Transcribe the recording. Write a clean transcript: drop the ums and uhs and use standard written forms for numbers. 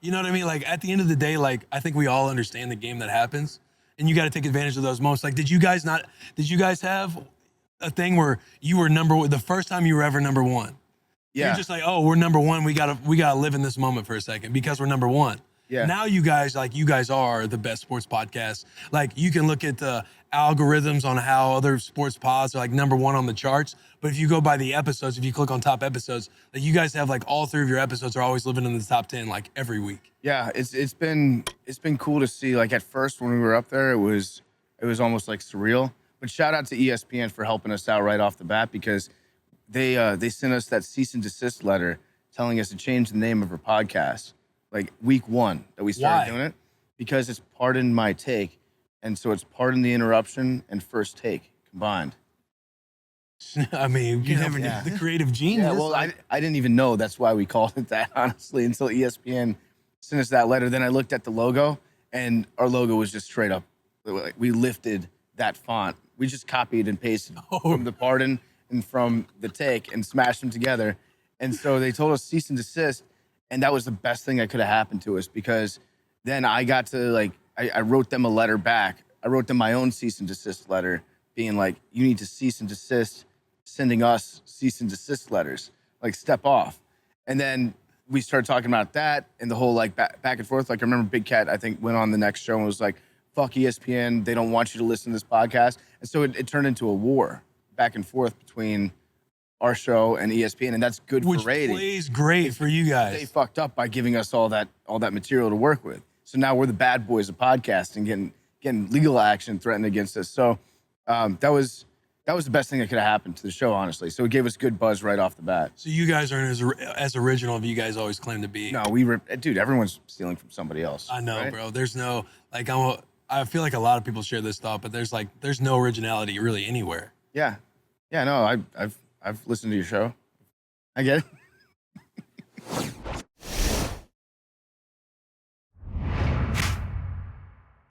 You know what I mean? Like at the end of the day, like I think we all understand the game that happens, and you got to take advantage of those moments. Like, did you guys have a thing where you were the first time you were ever number one? Yeah. You're just like, oh, we're number one. We gotta live in this moment for a second because we're number one. Yeah. Now you guys are the best sports podcast. Like you can look at the algorithms on how other sports pods are like number one on the charts. But if you go by the episodes, if you click on top episodes, like you guys have like all 3 of your episodes are always living in the top 10 like every week. Yeah, it's been cool to see. Like at first when we were up there, it was almost like surreal. But shout out to ESPN for helping us out right off the bat because they sent us that cease and desist letter telling us to change the name of our podcast. Like week 1 that we started doing it, because it's Pardon My Take, and so it's Pardon the Interruption and First Take combined. I mean, you never knew the creative genius. Yeah, well, I didn't even know that's why we called it that, honestly, until ESPN sent us that letter. Then I looked at the logo, and our logo was just straight up. Like, we lifted that font. We just copied and pasted from the Pardon and from the Take and smashed them together. And so they told us cease and desist. And that was the best thing that could have happened to us because then I got to I wrote them a letter back. I wrote them my own cease and desist letter being like, you need to cease and desist sending us cease and desist letters, like step off. And then we started talking about that and the whole like back and forth. Like I remember Big Cat, I think went on the next show and was like, fuck ESPN. They don't want you to listen to this podcast. And so it turned into a war back and forth between our show and ESPN, and that's good for rating. Which plays great for you guys. They fucked up by giving us all that material to work with. So now we're the bad boys of podcasting, getting legal action threatened against us. So that was the best thing that could have happened to the show, honestly. So it gave us good buzz right off the bat. So you guys aren't as original as you guys always claim to be. No, dude, everyone's stealing from somebody else. I know, right? bro. There's no like I feel like a lot of people share this thought, but there's no originality really anywhere. Yeah, no, I've listened to your show. I get it.